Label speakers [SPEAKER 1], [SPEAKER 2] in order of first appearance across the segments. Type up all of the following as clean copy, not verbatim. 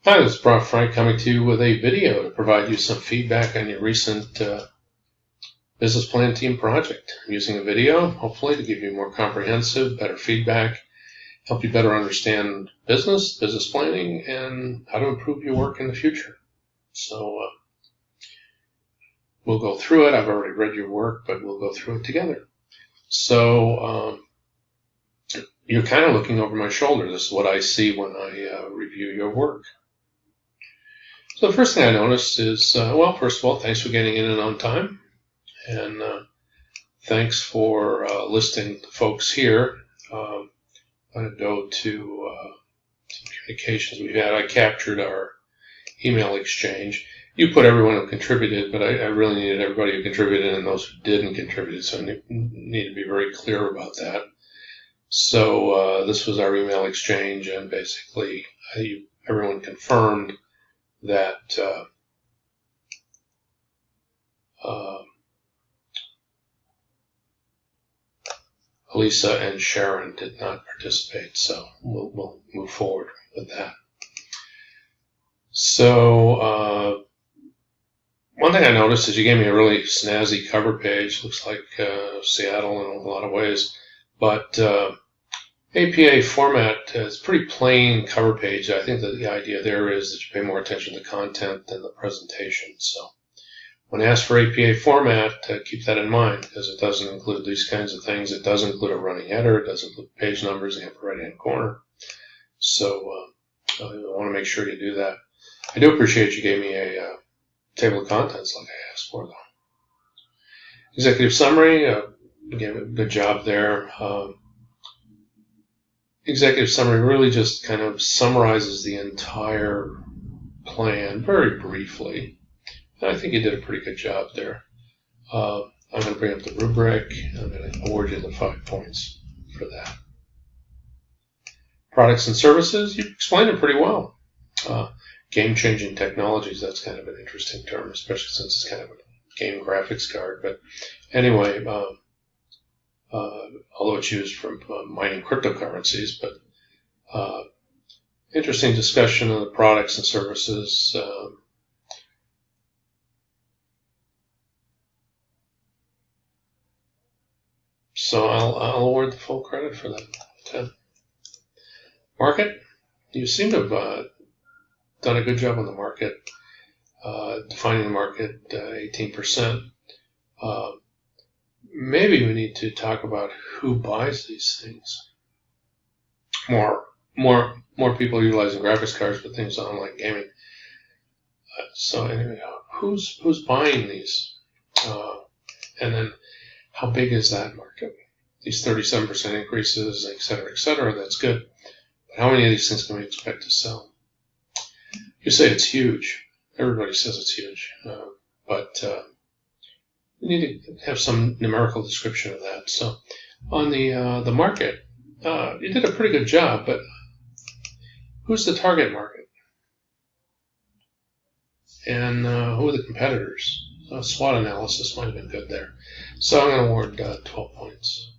[SPEAKER 1] Hi, this is Prof. Frank coming to you with a video to provide you some feedback on your recent business plan team project. I'm using a video, hopefully, to give you more comprehensive, better feedback, help you better understand business planning, and how to improve your work in the future. So we'll go through it. I've already read your work, but we'll go through it together. So you're kind of looking over my shoulder. This is what I see when I review your work. So the first thing I noticed is, well, first of all, thanks for getting in and on time. And thanks for listing the folks here. I'm going to go to some communications we've had. I captured our email exchange. You put everyone who contributed, but I really needed everybody who contributed and those who didn't contribute, so I need to be very clear about that. So this was our email exchange, and basically everyone confirmed that Lisa and Sharon did not participate, so we'll move forward with that. So one thing I noticed is you gave me a really snazzy cover page. Looks like Seattle in a lot of ways, but APA format is pretty plain cover page. I think that the idea there is that you pay more attention to content than the presentation. So when asked for APA format, keep that in mind, because it doesn't include these kinds of things. It does include a running header. It does include page numbers in the upper right-hand corner. So I want to make sure you do that. I do appreciate you gave me a table of contents like I asked for, though. Executive summary, again, a good job there. Executive summary really just kind of summarizes the entire plan very briefly. And I think you did a pretty good job there. I'm going to bring up the rubric. I'm going to award you the 5 points for that. Products and services, you explained it pretty well. Game-changing technologies, that's kind of an interesting term, especially since it's kind of a game graphics card. But anyway, although it's used for mining cryptocurrencies, but interesting discussion of the products and services. So I'll award the full credit for that. 10. Market, you seem to have done a good job on the market, defining the market 18%. Maybe we need to talk about who buys these things. More people utilizing graphics cards, but things on online gaming. So anyway, who's buying these? And then how big is that market? These 37% increases, et cetera, that's good. But how many of these things can we expect to sell? You say it's huge. Everybody says it's huge. But we need to have some numerical description of that. So on the market, you did a pretty good job, but who's the target market? And who are the competitors? SWOT analysis might have been good there. So I'm going to award 12 points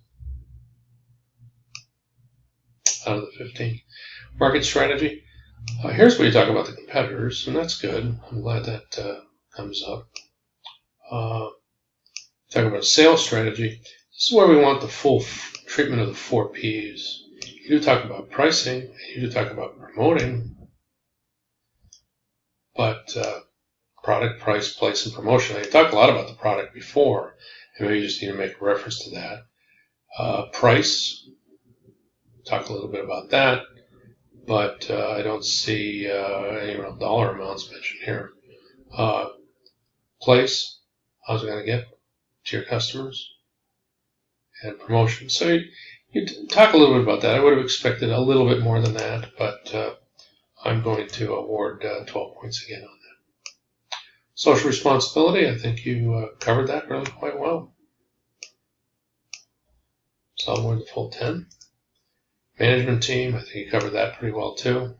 [SPEAKER 1] out of the 15. Market strategy. Here's where you talk about the competitors, and that's good. I'm glad that comes up. Talk about sales strategy. This is where we want the full treatment of the 4 Ps. You do talk about pricing, you do talk about promoting, but product, price, place, and promotion. You talked a lot about the product before, and maybe you just need to make a reference to that. Price, talk a little bit about that, but I don't see any real dollar amounts mentioned here. Place, how's it going to get to your customers? And promotion. So you talk a little bit about that. I would have expected a little bit more than that, but I'm going to award 12 points again on that. Social responsibility, I think you covered that really quite well. So I'll award the full 10. Management team, I think you covered that pretty well too.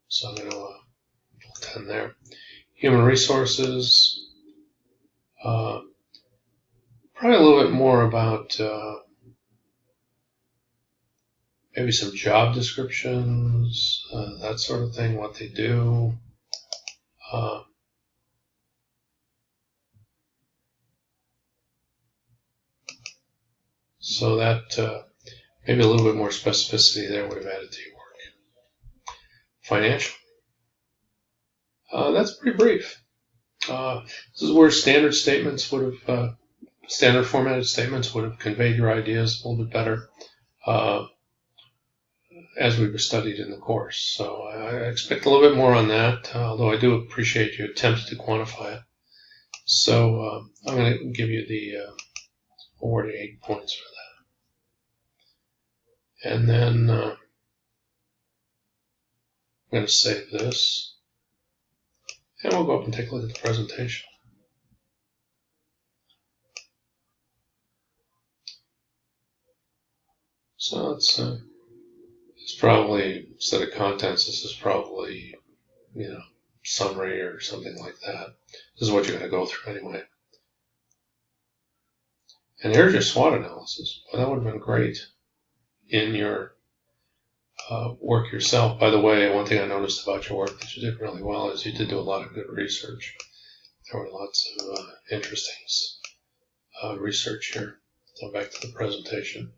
[SPEAKER 1] So I'm going to full 10 there. Human resources, probably a little bit more about maybe some job descriptions, that sort of thing, what they do. So that maybe a little bit more specificity there would have added to your work. Financial. That's pretty brief. This is where standard statements would have, standard formatted statements would have conveyed your ideas a little bit better, as we were studied in the course. So I expect a little bit more on that, although I do appreciate your attempts to quantify it. So I'm going to give you the award 8 points for that. And then I'm going to save this. And we'll go up and take a look at the presentation. So it's probably, instead of contents, this is probably, summary or something like that. This is what you're going to go through anyway. And here's your SWOT analysis. Well, that would have been great in your work yourself. By the way, one thing I noticed about your work that you did really well is you did do a lot of good research. There were lots of interesting research here. So back to the presentation.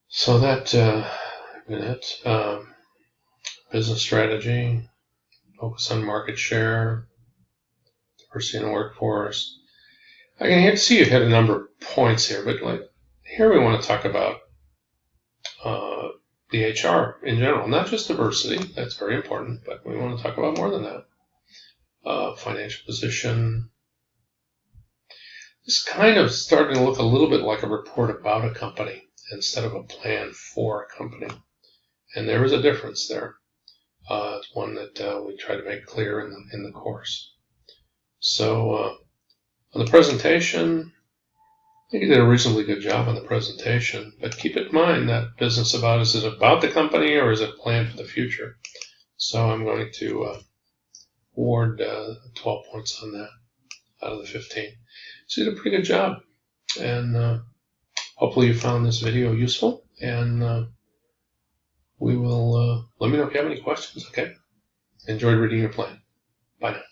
[SPEAKER 1] So that business strategy, focus on market share, diversity in the workforce. I can see you hit a number of points here, but here we want to talk about the HR in general, not just diversity. That's very important, but we want to talk about more than that. Financial position. This kind of starting to look a little bit like a report about a company instead of a plan for a company. And there is a difference there. It's one that we try to make clear in the course. So on the presentation, I think you did a reasonably good job on the presentation, but keep in mind that business about, is it about the company or is it planned for the future? So I'm going to award 12 points on that out of the 15. So you did a pretty good job, and hopefully you found this video useful, and we will, let me know if you have any questions, okay? Enjoyed reading your plan. Bye now.